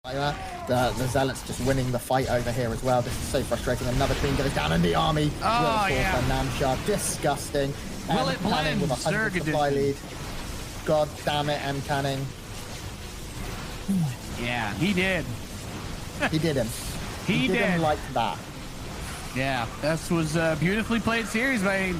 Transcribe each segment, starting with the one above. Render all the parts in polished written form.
The Zealots just winning the fight over here as well. This is so frustrating. Another queen goes down in the army. Oh, yeah. Namshar, disgusting. Will it blend? With a 100 supply lead. God damn it, Mcanning. Yeah, he did. He did him. He did him like that. Yeah, this was a beautifully played series by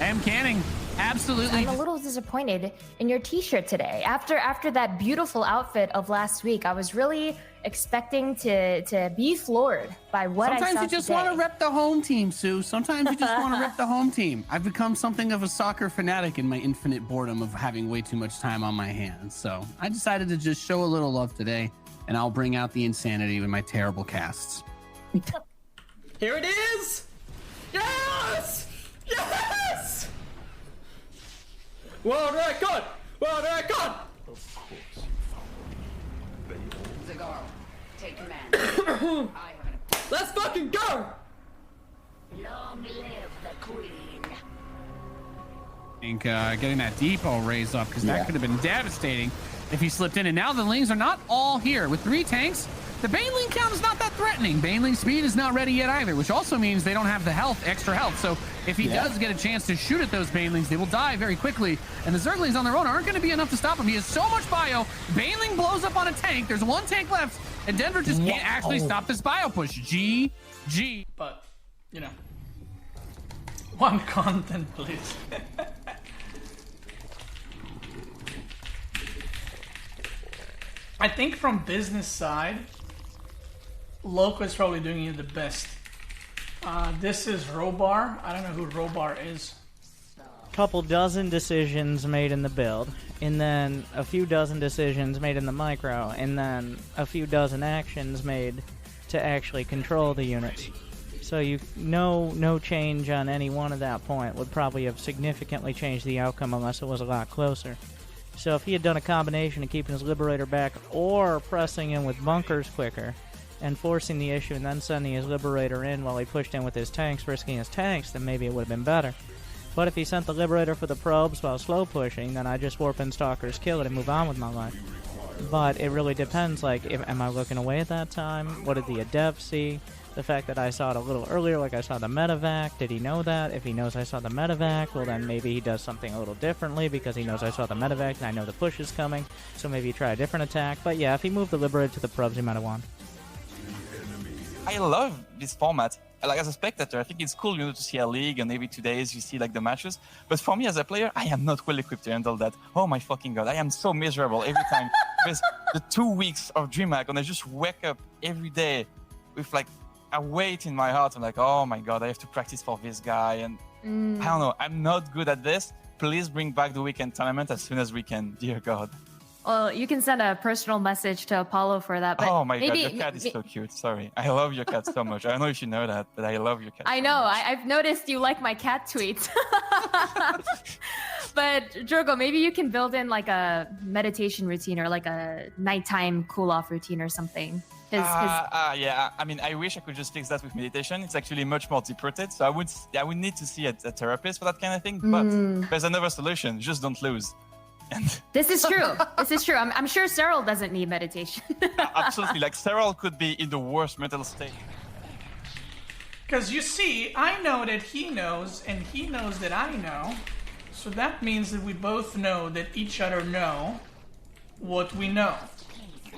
Mcanning. Absolutely. I'm a little disappointed in your t-shirt today. After that beautiful outfit of last week, I was really expecting to be floored by what I saw Sometimes you just want to rep the home team, Sue. Sometimes you just want to rep the home team. I've become something of a soccer fanatic in my infinite boredom of having way too much time on my hands. So I decided to just show a little love today, and I'll bring out the insanity with my terrible casts. Here it is! Yes! Yes! World record! World record! Of course you found me. Zagaro, take command. Let's fucking go! Long live the queen. I think getting that depot raised up, because that could have been devastating if he slipped in. And now the Lings are not all here. With 3 tanks, the Baneling count is not that threatening. Baneling speed is not ready yet either, which also means they don't have the extra health. So if he does get a chance to shoot at those Banelings, they will die very quickly. And the Zerglings on their own aren't going to be enough to stop him. He has so much bio. Baneling blows up on a tank. There's 1 tank left, and Denver just can't actually stop this bio push. GG. But, you know, 1 content, please. I think from business side, Loco is probably doing it the best. This is Robar. I don't know who Robar is. Couple dozen decisions made in the build, and then a few dozen decisions made in the micro, and then a few dozen actions made to actually control the units. So no change on any one at that point would probably have significantly changed the outcome unless it was a lot closer. So if he had done a combination of keeping his Liberator back or pressing in with bunkers quicker and forcing the issue and then sending his Liberator in while he pushed in with his tanks, risking his tanks, then maybe it would have been better. But if he sent the Liberator for the probes while slow pushing, then I just warp in Stalkers, kill it, and move on with my life. But it really depends, like, am I looking away at that time? What did the adept see? The fact that I saw it a little earlier, like I saw the medevac, did he know that? If he knows I saw the medevac, well then maybe he does something a little differently because he knows I saw the medevac and I know the push is coming, so maybe he try a different attack. But yeah, if he moved the Liberator to the probes, he might have won. I love this format. Like, as a spectator, I think it's cool, you know, to see a league and maybe 2 days you see like the matches. But for me as a player, I am not well equipped to handle that. Oh my fucking god, I am so miserable every time. Because the 2 weeks of DreamHack, and I just wake up every day with like a weight in my heart. I'm like, oh my god, I have to practice for this guy, and I don't know, I'm not good at this. Please bring back the weekend tournament as soon as we can, dear god. Well, you can send a personal message to Apollo for that. But oh my god, your cat is so cute. Sorry, I love your cat so much. I don't know if you know that, but I love your cat. I know. I've noticed you like my cat tweets. But Drogo, maybe you can build in like a meditation routine or like a nighttime cool-off routine or something. Yeah, I mean, I wish I could just fix that with meditation. It's actually much more deep-rooted, so I would need to see a therapist for that kind of thing. But there's another solution: just don't lose. And this is true. This is true. I'm sure Cyril doesn't need meditation. Absolutely, like Cyril could be in the worst mental state. Because you see, I know that he knows, and he knows that I know. So that means that we both know that each other know what we know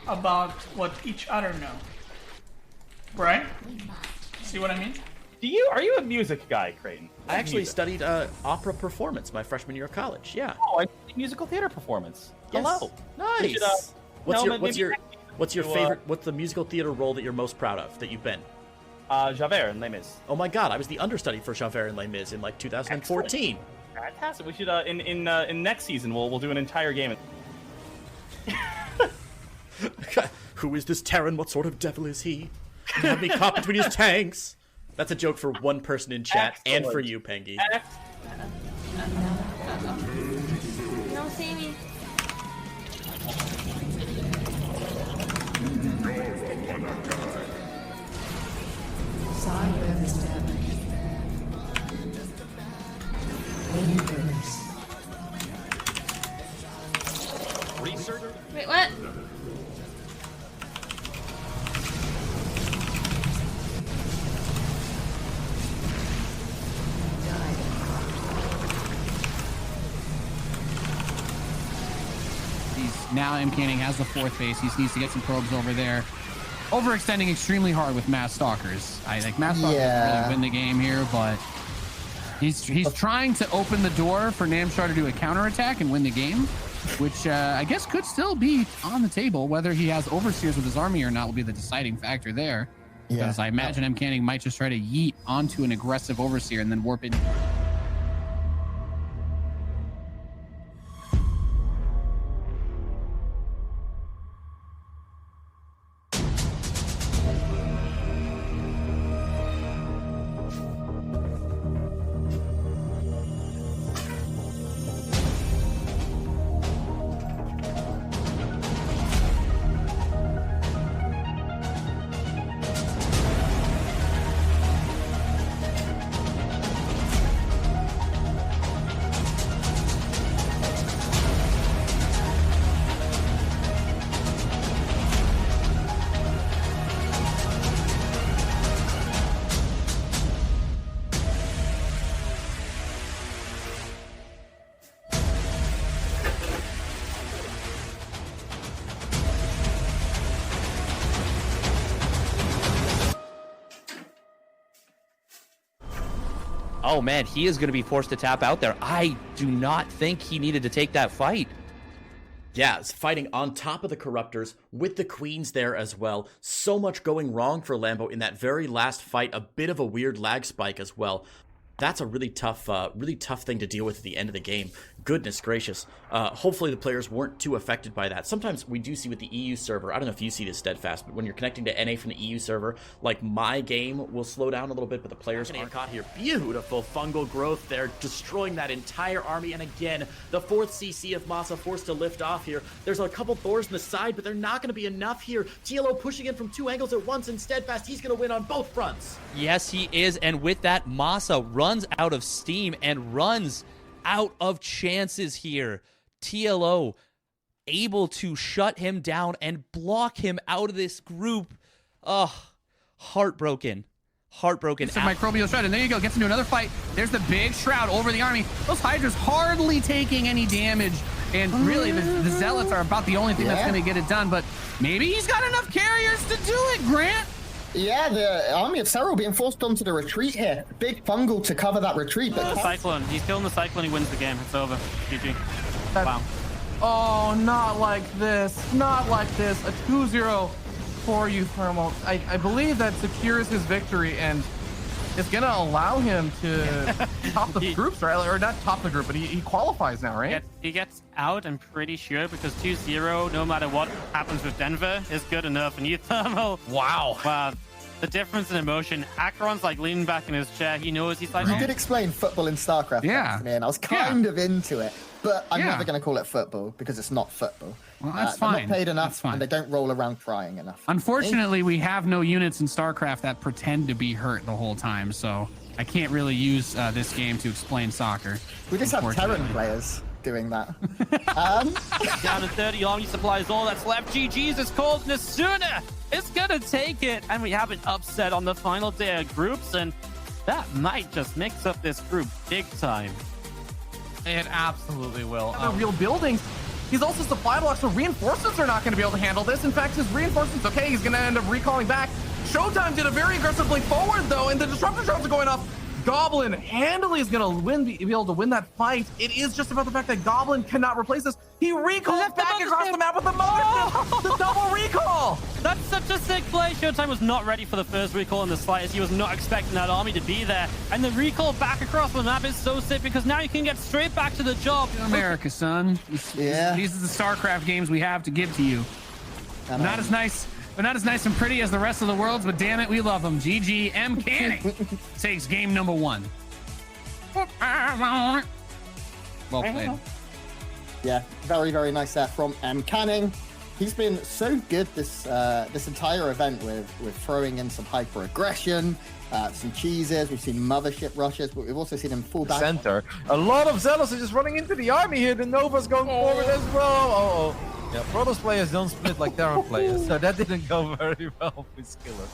about what each other know. Right? See what I mean? Are you a music guy, Creighton? I actually studied opera performance my freshman year of college. Yeah. Oh, I studied musical theater performance. Yes. Hello. Nice. Should, what's your favorite? What's the musical theater role that you're most proud of that you've been? Javert in Les Mis. Oh my god, I was the understudy for Javert in Les Mis in like 2014. Excellent. Fantastic. We should in next season we'll do an entire game. Who is this Terran? What sort of devil is he? Have me caught between his tanks. That's a joke for one person in chat. Excellent. And for you, Pengy. Don't see me. Side is damaged. Wait, what? Now Mcanning has the 4th base. He needs to get some probes over there. Overextending extremely hard with Mass Stalkers. I think Mass Stalkers really win the game here, but he's trying to open the door for Namshar to do a counterattack and win the game, which I guess could still be on the table. Whether he has Overseers with his army or not will be the deciding factor there. Because I imagine Mcanning might just try to yeet onto an aggressive Overseer and then warp in. Oh man, he is going to be forced to tap out there. I do not think he needed to take that fight. Yeah, it's fighting on top of the Corruptors with the Queens there as well. So much going wrong for Lambo in that very last fight. A bit of a weird lag spike as well. That's a really tough thing to deal with at the end of the game. Goodness gracious. Hopefully the players weren't too affected by that. Sometimes we do see with the EU server, I don't know if you see this, Steadfast, but when you're connecting to NA from the EU server, like my game will slow down a little bit, but the players aren't caught here. Beautiful fungal growth there, destroying that entire army. And again, the 4th CC of Masa forced to lift off here. There's a couple Thors on the side, but they're not going to be enough here. TLO pushing in from 2 angles at once, and Steadfast, he's going to win on both fronts. Yes, he is. And with that, Masa runs out of steam and runs out of chances here. TLO able to shut him down and block him out of this group. Heartbroken. It's a microbial shroud, and there you go. Gets into another fight. There's the big shroud over the army. Those Hydras hardly taking any damage, and really the Zealots are about the only thing that's going to get it done, but maybe he's got enough carriers to do it, Grant. Yeah, the army of Serral being forced onto the retreat here. Big fungal to cover that retreat. But the Cyclone. He's killing the Cyclone. He wins the game. It's over. GG. Wow. Oh, not like this. Not like this. A 2-0 for you, Thermal. I believe that secures his victory and is going to allow him to top the groups, right? Or not top the group, but he qualifies now, right? He gets out, I'm pretty sure, because 2-0, no matter what happens with Denver, is good enough. And you, Thermal. Wow. The difference in emotion. Akron's like leaning back in his chair. He knows he's like... You did explain football in StarCraft. Yeah. And I was kind of into it, but I'm never going to call it football because it's not football. Well, that's fine. They're not paid enough, and they don't roll around crying enough. Unfortunately, we have no units in StarCraft that pretend to be hurt the whole time, so I can't really use this game to explain soccer. We just have Terran players doing that. Down to 30 army supplies, all that's left. GG's is called, and Asuna is gonna take it, and we have an upset on the final day of groups, and that might just mix up this group big time. It absolutely will. Real buildings. He's also supply blocked, so reinforcements are not going to be able to handle this. In fact, his reinforcements, okay, he's going to end up recalling back. Showtime did a very aggressive blink forward, though, and the disruptor drones are going off. Goblin handily is going to be able to win that fight. It is just about the fact that Goblin cannot replace this. He recalls back across the map with the mothership. The double recall. That's such a sick play. Showtime was not ready for the first recall in the slightest. He was not expecting that army to be there. And the recall back across the map is so sick because now you can get straight back to the job. America, son. Yeah. These are the StarCraft games we have to give to you. Not as nice. But not as nice and pretty as the rest of the worlds, but damn it, we love them. GG Mcanning takes game number 1. Well played. Yeah, very, very nice there from Mcanning. He's been so good this this entire event with throwing in some hyper aggression, some cheeses. We've seen mothership rushes, but we've also seen him fall back. Center. A lot of Zealots are just running into the army here. The Nova's going forward as well. Yeah, Protoss players don't split like Terran players, so that didn't go very well with Skillers.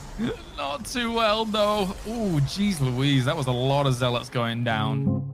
Not too well, though. Ooh, jeez Louise, that was a lot of Zealots going down.